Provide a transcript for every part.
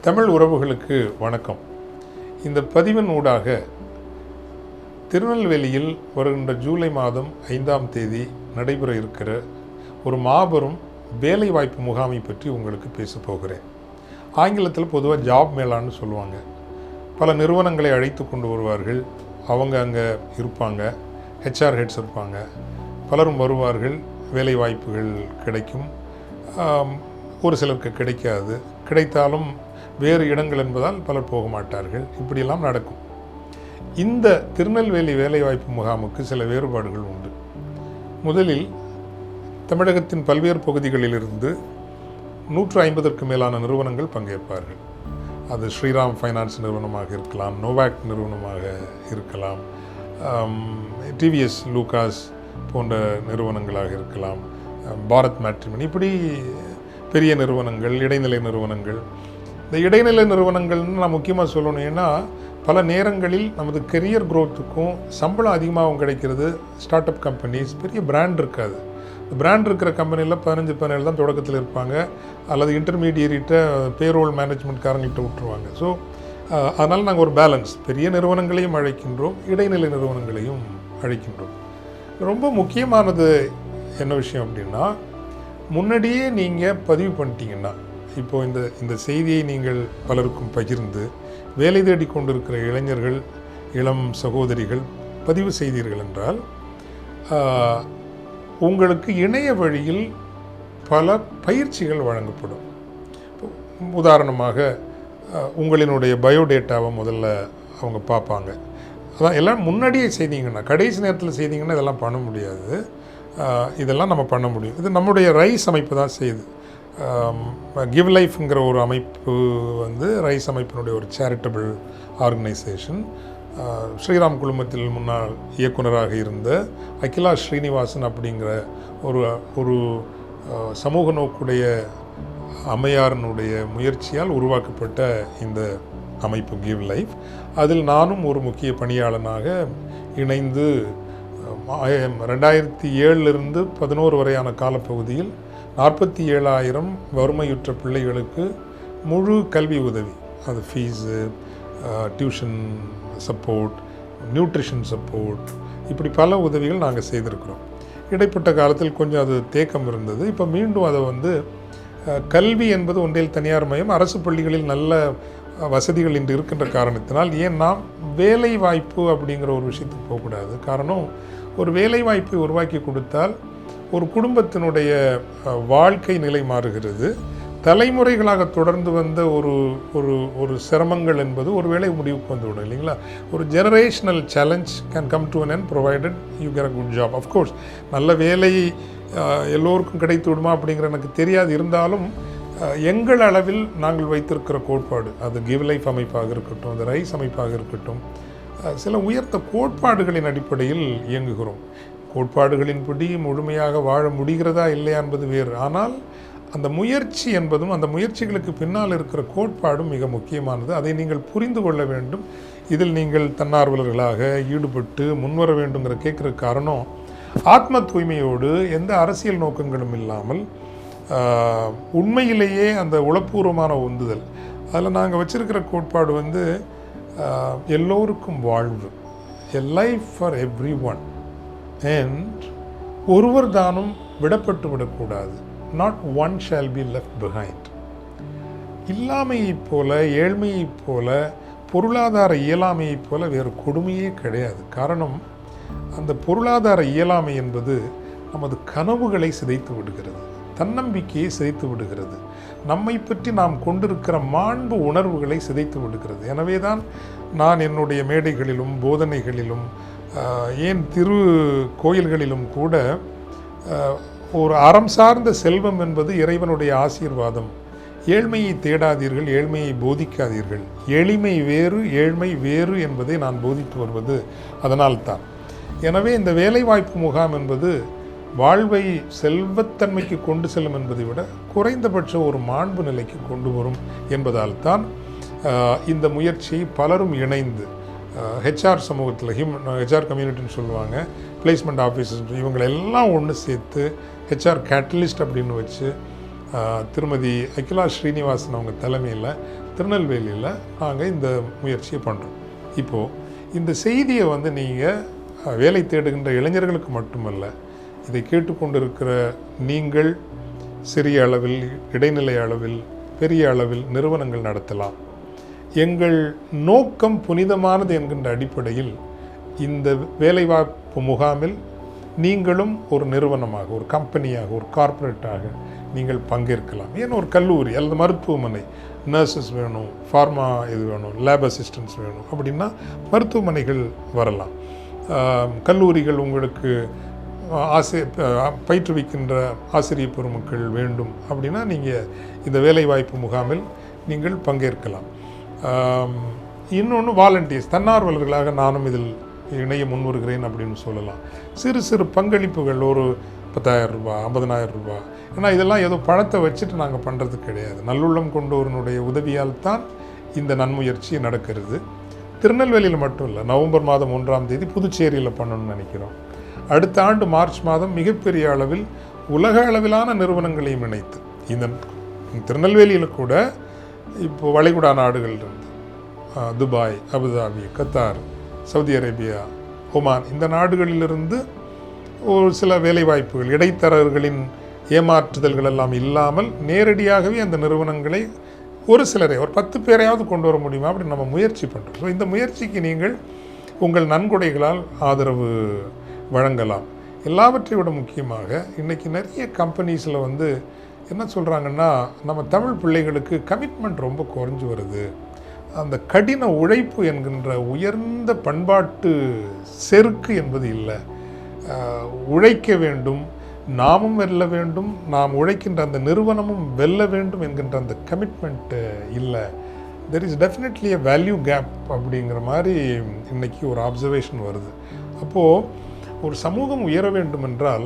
தமிழ் உறவுகளுக்கு வணக்கம். இந்த பதிவின் ஊடாக திருநெல்வேலியில் வருகின்ற ஜூலை மாதம் 5ஆம் தேதி நடைபெற இருக்கிற ஒரு மாபெரும் வேலைவாய்ப்பு முகாமை பற்றி உங்களுக்கு பேச போகிறேன். ஆங்கிலத்தில் பொதுவாக ஜாப் மேளான்னு சொல்லுவாங்க. பல நிறுவனங்களை அழைத்து கொண்டு வருவார்கள். அவங்க அங்கே இருப்பாங்க, ஹெச்ஆர் ஹெட்ஸ் இருப்பாங்க, பலரும் வருவார்கள். வேலை வாய்ப்புகள் கிடைக்கும், ஒரு சிலருக்கு கிடைக்காது, கிடைத்தாலும் வேறு இடங்கள் என்பதால் பலர் போக மாட்டார்கள். இப்படியெல்லாம் நடக்கும். இந்த திருநெல்வேலி வேலைவாய்ப்பு முகாமுக்கு சில வேறுபாடுகள் உண்டு. முதலில் தமிழகத்தின் பல்வேறு பகுதிகளிலிருந்து 150ற்கு மேலான நிறுவனங்கள் பங்கேற்பார்கள். அது ஸ்ரீராம் ஃபைனான்ஸ் நிறுவனமாக இருக்கலாம், நோவாக் நிறுவனமாக இருக்கலாம், டிவிஎஸ் லூகாஸ் போன்ற நிறுவனங்களாக இருக்கலாம், பாரத் மேட்ரிமனி, இப்படி பெரிய நிறுவனங்கள், இடைநிலை நிறுவனங்கள். இந்த இடைநிலை நிறுவனங்கள்னு நான் முக்கியமாக சொல்லணும். ஏன்னா பல நேரங்களில் நமது கெரியர் க்ரோத்துக்கும் சம்பளம் அதிகமாகவும் கிடைக்கிறது. ஸ்டார்ட் அப் கம்பெனிஸ், பெரிய பிராண்ட் இருக்காது. இந்த பிராண்ட் இருக்கிற கம்பெனியில் 15-17 தான் தொடக்கத்தில் இருப்பாங்க, அல்லது இன்டர்மீடியேட்ட பேரோல் மேனேஜ்மெண்ட்காரங்கள்கிட்ட விட்டுருவாங்க. ஸோ அதனால் நாங்கள் ஒரு பேலன்ஸ், பெரிய நிறுவனங்களையும் அழைக்கின்றோம், இடைநிலை நிறுவனங்களையும் அழைக்கின்றோம். ரொம்ப முக்கியமானது என்ன விஷயம் அப்படின்னா, முன்னாடியே நீங்கள் பதிவு பண்ணிட்டீங்கன்னா, இப்போது இந்த செய்தியை நீங்கள் பலருக்கும் பகிர்ந்து வேலை தேடி கொண்டிருக்கிற இளைஞர்கள், இளம் சகோதரிகள் பதிவு செய்தீர்கள் என்றால், உங்களுக்கு இணைய வழியில் பல பயிற்சிகள் வழங்கப்படும். உதாரணமாக உங்களினுடைய பயோடேட்டாவை முதல்ல அவங்க பார்ப்பாங்க. அதான் எல்லாம் முன்னாடியே செய்தீங்கன்னா, கடைசி நேரத்தில் செய்தீங்கன்னா இதெல்லாம் பண்ண முடியாது. இதெல்லாம் நம்ம பண்ண முடியும். இது நம்முடைய ரைஸ் அமைப்பு தான் செய்யுது. கிவ் லைஃப்ங்கிற ஒரு அமைப்பு ரைஸ் அமைப்பினுடைய ஒரு சேரிட்டபிள் ஆர்கனைசேஷன். ஸ்ரீராம் குழுமத்தில் முன்னாள் இயக்குனராக இருந்த அகிலா ஸ்ரீனிவாசன் அப்படிங்கிற ஒரு சமூக நோக்குடைய அம்மையாரனுடைய முயற்சியால் உருவாக்கப்பட்ட இந்த அமைப்பு கிவ் லைஃப். அதில் நானும் ஒரு முக்கிய பணியாளனாக இணைந்து 2007 11 வரையான காலப்பகுதியில் 47,000 வறுமையுற்ற பிள்ளைகளுக்கு முழு கல்வி உதவி, அது fees, tuition support, nutrition support, இப்படி பல உதவிகள் நாங்கள் செய்திருக்கிறோம். இடைப்பட்ட காலத்தில் கொஞ்சம் அது தேக்கம் இருந்தது. இப்போ மீண்டும் அதை கல்வி என்பது ஒன்றில் தனியார் மயம், அரசு பள்ளிகளில் நல்ல வசதிகள் இன்று இருக்கின்ற காரணத்தினால் ஏன் நாம் வேலை வாய்ப்பு அப்படிங்கிற ஒரு விஷயத்துக்கு போகக்கூடாது. காரணம், ஒரு வேலை வாய்ப்பை உருவாக்கி கொடுத்தால் ஒரு குடும்பத்தினுடைய வாழ்க்கை நிலை மாறுகிறது. தலைமுறைகளாக தொடர்ந்து வந்த ஒரு சிரமங்கள் என்பது ஒரு வேளை முடிவுக்கு வந்துவிடும், இல்லைங்களா? ஒரு generational challenge can come to an end provided you get a good job. of course நல்ல வேலை எல்லோருக்கும் கிடைத்து விடுமா அப்படிங்கிற எனக்கு தெரியாது. இருந்தாலும் எங்கள் அளவில் நாங்கள் வைத்திருக்கிற கோட்பாடு, அது கிவ் லைஃப் அமைப்பாக இருக்கட்டும், அது ரைஸ் அமைப்பாக இருக்கட்டும், சில உயர்ந்த கோட்பாடுகளின் அடிப்படையில் இயங்குகிறோம். கோட்பாடுகளின்படி முழுமையாக வாழ முடிகிறதா இல்லையா என்பது வேறு. ஆனால் அந்த முயற்சி என்பதும் அந்த முயற்சிகளுக்கு பின்னால் இருக்கிற கோட்பாடும் மிக முக்கியமானது. அதை நீங்கள் புரிந்து கொள்ள வேண்டும். இதில் நீங்கள் தன்னார்வலர்களாக ஈடுபட்டு முன்வர வேண்டுங்கிற கேட்குற காரணம், ஆத்ம தூய்மையோடு எந்த அரசியல் நோக்கங்களும் இல்லாமல் உண்மையிலேயே அந்த உளப்பூர்வமான உந்துதல். அதில் நாங்கள் வச்சிருக்கிற கோட்பாடு எல்லோருக்கும் வாழ்வு, a life for every one. And ஒருவர் தானும் விடப்பட்டு விடக்கூடாது. Not one shall be left behind. இல்லாமையைப் போல, ஏழ்மையைப் போல, பொருளாதார இயலாமையைப் போல வேறு கொடுமையே கிடையாது. காரணம், அந்த பொருளாதார இயலாமை என்பது நமது கனவுகளை சிதைத்து விடுகிறது, தன்னம்பிக்கையை சிதைத்து விடுகிறது, நம்மை பற்றி நாம் கொண்டிருக்கிற மாண்பு உணர்வுகளை சிதைத்து விடுகிறது. எனவே தான் நான் என்னுடைய மேடைகளிலும் போதனைகளிலும் ஏன் திரு கோயில்களிலும் கூட ஒரு அறம் சார்ந்த செல்வம் என்பது இறைவனுடைய ஆசீர்வாதம். ஏழ்மையை தேடாதீர்கள், ஏழ்மையை போதிக்காதீர்கள். எளிமை வேறு, ஏழ்மை வேறு என்பதை நான் போதித்து வருவது அதனால்தான். எனவே இந்த வேலைவாய்ப்பு முகாம் என்பது வாழ்வை செல்வத்தன்மைக்கு கொண்டு செல்லும் என்பதை விட குறைந்தபட்ச ஒரு மாண்பு நிலைக்கு கொண்டு வரும் என்பதால் தான் இந்த முயற்சியை பலரும் இணைந்து ஹெச்ஆர் சமூகத்தில் ஹெச்ஆர் கம்யூனிட்டின்னு சொல்லுவாங்க, பிளேஸ்மெண்ட் ஆஃபீஸர்ஸ், இவங்களெல்லாம் ஒன்று சேர்த்து ஹெச்ஆர் கேட்டலிஸ்ட் அப்படின்னு வச்சு திருமதி அகிலா ஸ்ரீனிவாசன் அவங்க தலைமையில் திருநெல்வேலியில் நாங்கள் இந்த முயற்சியை பண்ணுறோம். இப்போது இந்த செய்தியை வந்து நீங்கள் வேலை தேடுகின்ற இளைஞர்களுக்கு மட்டுமல்ல, இதை கேட்டுக்கொண்டிருக்கிற நீங்கள் சிறிய அளவில், இடைநிலை அளவில், பெரிய அளவில் நிறுவனங்கள் நடத்தலாம். எங்கள் நோக்கம் புனிதமானது என்கின்ற அடிப்படையில் இந்த வேலைவாய்ப்பு முகாமில் நீங்களும் ஒரு நிறுவனமாக, ஒரு கம்பெனியாக, ஒரு கார்ப்பரேட்டாக நீங்கள் பங்கேற்கலாம். ஏன்னா ஒரு கல்லூரி அல்லது மருத்துவமனை, நர்சஸ் வேணும், ஃபார்மா இது வேணும், லேப் அசிஸ்டன்ஸ் வேணும் அப்படின்னா மருத்துவமனைகள் வரலாம். கல்லூரிகள் உங்களுக்கு பயிற்றுவிக்கின்ற ஆசிரியர் பெருமக்கள் வேண்டும் அப்படின்னா நீங்கள் இந்த வேலைவாய்ப்பு முகாமில் நீங்கள் பங்கேற்கலாம். இன்னொன்று வாலண்டியர்ஸ், தன்னார்வலர்களாக நானும் இதில் இணைய முன்வருகிறேன் அப்படின்னு சொல்லலாம். சிறு சிறு பங்களிப்புகள், ஒரு 10,000 ரூபாய், 50,000 ரூபாய். ஏன்னா இதெல்லாம் ஏதோ பணத்தை வச்சுட்டு நாங்கள் பண்ணுறது கிடையாது. நல்லுள்ளம் கொண்டவருடைய உதவியால் தான் இந்த நன்முயற்சி நடக்கிறது. திருநெல்வேலியில் மட்டும் இல்லை, நவம்பர் மாதம் 1ஆம் தேதி புதுச்சேரியில் பண்ணணும்னு நினைக்கிறோம். அடுத்த ஆண்டு மார்ச் மாதம் மிகப்பெரிய அளவில் உலக அளவிலான நிறுவனங்களையும் இணைத்து, இந்த திருநெல்வேலியில் கூட இப்போது வளைகுடா நாடுகள் இருந்து Dubai, Abu Dhabi, Qatar, Saudi Arabia, Oman, இந்த நாடுகளிலிருந்து ஒரு சில வேலைவாய்ப்புகள், இடைத்தரகர்களின் ஏமாற்றுதல்கள் எல்லாம் இல்லாமல் நேரடியாகவே அந்த நிறுவனங்களை ஒரு சிலரை, ஒரு 10 பேரையாவது கொண்டு வர முடியுமா அப்படின்னு நம்ம முயற்சி பண்ணுறோம். ஸோ இந்த முயற்சிக்கு நீங்கள் உங்கள் நன்கொடைகளால் ஆதரவு வழங்கலாம். எல்லாவற்றை விட முக்கியமாக இன்றைக்கி நிறைய கம்பெனிஸில் வந்து என்ன சொல்கிறாங்கன்னா, நம்ம தமிழ் பிள்ளைகளுக்கு கமிட்மெண்ட் ரொம்ப குறைஞ்சி வருது, அந்த கடின உழைப்பு என்கின்ற உயர்ந்த பண்பாட்டு செருக்கு என்பது இல்லை, உழைக்க வேண்டும், நாமும் வெல்ல வேண்டும், நாம் உழைக்கின்ற அந்த நிறுவனமும் வெல்ல வேண்டும் என்கின்ற அந்த கமிட்மெண்ட் இல்லை. There is definitely a value gap அப்படிங்கிற மாதிரி இன்றைக்கி ஒரு அப்சர்வேஷன் வருது. அப்போது ஒரு சமூகம் உயர வேண்டும் என்றால்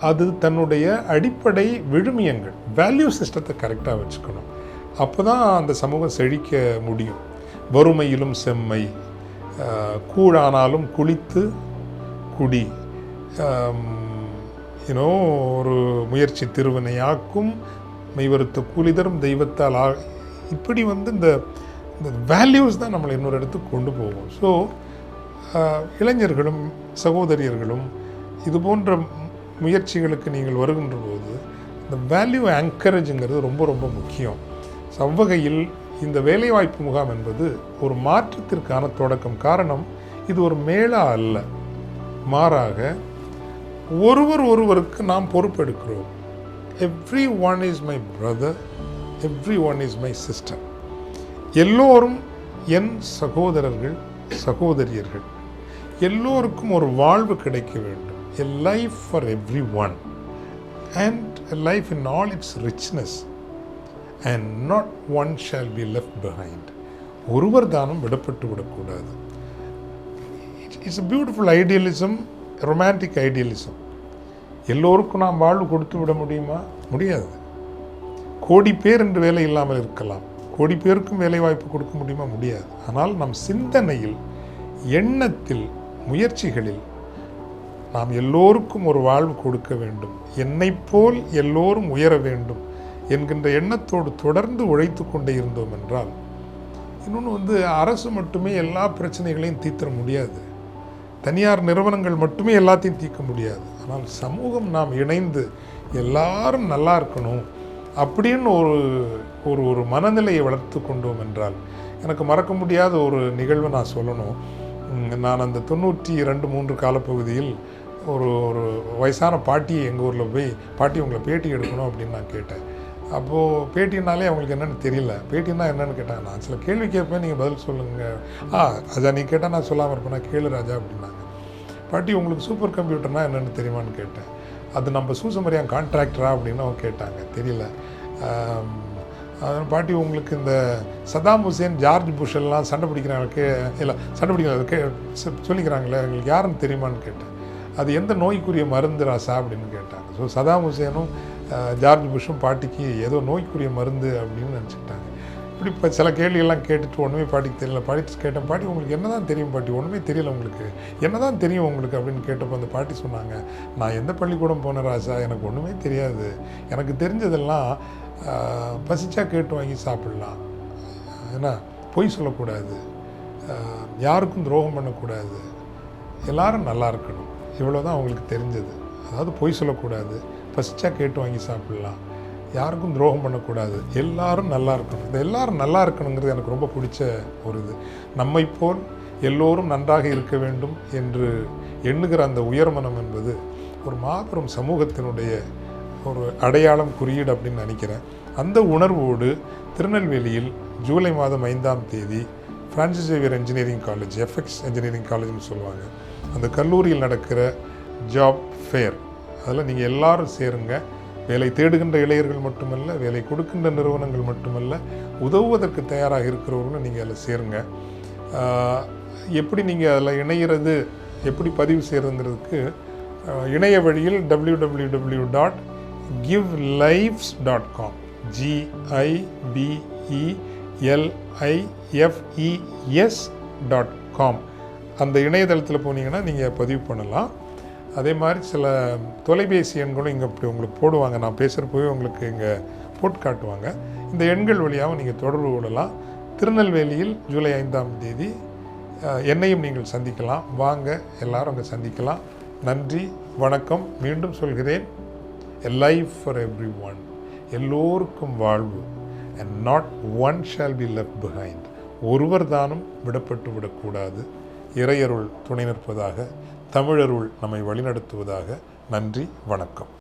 அது தன்னுடைய அடிப்படை விழுமியங்கள், வேல்யூ சிஸ்டத்தை கரெக்டாக வச்சுக்கணும். அப்போ தான் அந்த சமூகம் செழிக்க முடியும். வறுமையிலும் செம்மை, கூழானாலும் குளித்து குடி, ஒரு முயற்சி திருவினையாக்கும், மெய்வருத்த கூலிதரும் தெய்வத்தால் இப்படி வந்து இந்த வேல்யூஸ் தான் நம்மளை இன்னொரு இடத்துக்கு கொண்டு போகும். ஸோ இளைஞர்களும் சகோதரியர்களும் இது போன்ற முயற்சிகளுக்கு நீங்கள் வருகின்ற போது இந்த வேல்யூ ஆங்கரேஜுங்கிறது ரொம்ப ரொம்ப முக்கியம். அவ்வகையில் இந்த வேலைவாய்ப்பு முகாம் என்பது ஒரு மாற்றத்திற்கான தொடக்கம். காரணம், இது ஒரு மேளா அல்ல, மாறாக ஒருவருக்கு நாம் பொறுப்பெடுக்கிறோம். Every one is my brother, every one is my sister. எல்லோரும் என் சகோதரர்கள், சகோதரியர்கள். எல்லோருக்கும் ஒரு வாழ்வு கிடைக்க வேண்டும். A life for every one and a life in all its richness and not one shall be left behind. ஒருவர் தானும் விடப்பட்டு விடக்கூடாது. It's a beautiful idealism, romantic idealism. எல்லோருக்கும் நாம் வாழ்வு கொடுத்து விட முடியுமா? முடியாது. கோடி பேர் என்று வேலை இல்லாமல் இருக்கலாம், கோடி பேருக்கும் வேலை வாய்ப்பு கொடுக்க முடியுமா? முடியாது. ஆனால் நம் சிந்தனையில், எண்ணத்தில், முயற்சிகளில் நாம் எல்லோருக்கும் ஒரு வாழ்வு கொடுக்க வேண்டும், என்னைப் போல் எல்லோரும் உயர வேண்டும் என்கின்ற எண்ணத்தோடு தொடர்ந்து உழைத்து கொண்டே இருந்தோம் என்றால், இன்னொன்று அரசு மட்டுமே எல்லா பிரச்சனைகளையும் தீர்த்த முடியாது, தனியார் நிறுவனங்கள் மட்டுமே எல்லாத்தையும் தீர்க்க முடியாது. ஆனால் சமூகம் நாம் இணைந்து எல்லாரும் நல்லா இருக்கணும் அப்படின்னு ஒரு ஒரு மனநிலையை வளர்த்து கொண்டோம் என்றால், எனக்கு மறக்க முடியாத ஒரு நிகழ்வை நான் சொல்லணும். நான் அந்த 92-93 காலப்பகுதியில் ஒரு வயசான பாட்டியை எங்கள் ஊரில் போய், பாட்டி உங்களை பேட்டி எடுக்கணும் அப்படின்னு நான் கேட்டேன். அப்போது பேட்டினாலே அவங்களுக்கு என்னென்னு தெரியல. பேட்டின்னா என்னென்னு கேட்டாங்க. நான் சில கேள்வி கேட்பேன், நீங்கள் பதில் சொல்லுங்கள். ராஜா நீ கேட்டால் நான் சொல்லாமல் இருப்பேன், நான் கேளு ராஜா அப்படின்னாங்க. பாட்டி உங்களுக்கு சூப்பர் கம்ப்யூட்டர்னால் என்னென்னு தெரியுமான்னு கேட்டேன். அது நம்ம சூசமரியான் கான்ட்ராக்டரா அப்படின்னு அவங்க கேட்டாங்க. தெரியல. பாட்டி உங்களுக்கு இந்த சதாம் ஹுசேன், ஜார்ஜ் புஷ் எல்லாம் சண்டை பிடிக்கிறாங்களுக்கு, இல்லை சண்டை பிடிக்கிறாங்க சொல்லிக்கிறாங்களே, எங்களுக்கு யாருன்னு தெரியுமான்னு கேட்டேன். அது எந்த நோய்க்குரிய மருந்து ராசா அப்படின்னு கேட்டாங்க. ஸோ சதாம் ஹுசேனும் ஜார்ஜ் புஷும் பாட்டிக்கு ஏதோ நோய்க்குரிய மருந்து அப்படின்னு நினச்சிக்கிட்டாங்க. இப்படி இப்போ சில கேள்வியெல்லாம் கேட்டுட்டு ஒன்றுமே பாட்டிக்கு தெரியல. பாட்டி கேட்டேன், பாட்டி உங்களுக்கு என்ன தான் தெரியும் பாட்டி? ஒன்றுமே தெரியல உங்களுக்கு, என்ன தான் தெரியும் உங்களுக்கு அப்படின்னு கேட்டப்போ அந்த பாட்டி சொன்னாங்க, நான் எந்த பள்ளிக்கூடம் போன ராசா, எனக்கு ஒன்றுமே தெரியாது, எனக்கு தெரிஞ்சதெல்லாம் பசிச்சா கேட்டு வாங்கி சாப்பிட்லாம், ஏன்னா பொய் சொல்லக்கூடாது, யாருக்கும் துரோகம் பண்ணக்கூடாது, எல்லாரும் நல்லா இருக்கணும், இவ்வளோ தான் அவங்களுக்கு தெரிஞ்சது. அதாவது பொய் சொல்லக்கூடாது, ஃபஸ்ட்டாக கேட்டு வாங்கி சாப்பிட்லாம், யாருக்கும் துரோகம் பண்ணக்கூடாது, எல்லாரும் நல்லா இருக்கணும். இந்த எல்லாரும் நல்லா இருக்கணுங்கிறது எனக்கு ரொம்ப பிடிச்ச ஒரு இது. நம்மை போல் எல்லோரும் நன்றாக இருக்க வேண்டும் என்று எண்ணுகிற அந்த உயர்மனம் என்பது ஒரு மாபெரும் சமூகத்தினுடைய ஒரு அடையாளம், குறியீடு அப்படின்னு நினைக்கிறேன். அந்த உணர்வோடு திருநெல்வேலியில் ஜூலை மாதம் 5ஆம் தேதி Francis Xavier engineering college, FX engineering காலேஜ்னு சொல்லுவாங்க, அந்த கல்லூரியில் நடக்கிற ஜாப் ஃபேர், அதில் நீங்கள் எல்லாரும் சேருங்க. வேலை தேடுகின்ற இளைஞர்கள் மட்டுமல்ல, வேலை கொடுக்கின்ற நிறுவனங்கள் மட்டுமல்ல, உதவுவதற்கு தயாராக இருக்கிறவர்களும் நீங்கள் அதில் சேருங்க. எப்படி நீங்கள் அதில் இணைகிறது, எப்படி பதிவு செய்கிறதுங்கிறதுக்கு இணைய வழியில் www.givelives.com GIVELIFES.com அந்த இணையதளத்தில் போனீங்கன்னா நீங்கள் பதிவு பண்ணலாம். அதே மாதிரி சில தொலைபேசி எண்களும் இங்கே இப்படி உங்களுக்கு போடுவாங்க, நான் பேசுகிறப்பவே உங்களுக்கு இங்கே போட்டு காட்டுவாங்க. இந்த எண்கள் வழியாகவும் நீங்கள் தொடர்பு கொள்ளலாம். திருநெல்வேலியில் ஜூலை 5ஆம் தேதி என்னையும் நீங்கள் சந்திக்கலாம். வாங்க, எல்லாரும் அங்கே சந்திக்கலாம். நன்றி, வணக்கம். மீண்டும் சொல்கிறேன், எ லைஃப் ஃபார் எவ்ரி ஒன், எல்லோருக்கும் வாழ்வு. And not one shall be left behind, ஒருவர் தானும் விடப்பட்டு விடக்கூடாது. இறையருள் துணை நிற்பதாக, தமிழருள் நம்மை வழிநடத்துவதாக. நன்றி, வணக்கம்.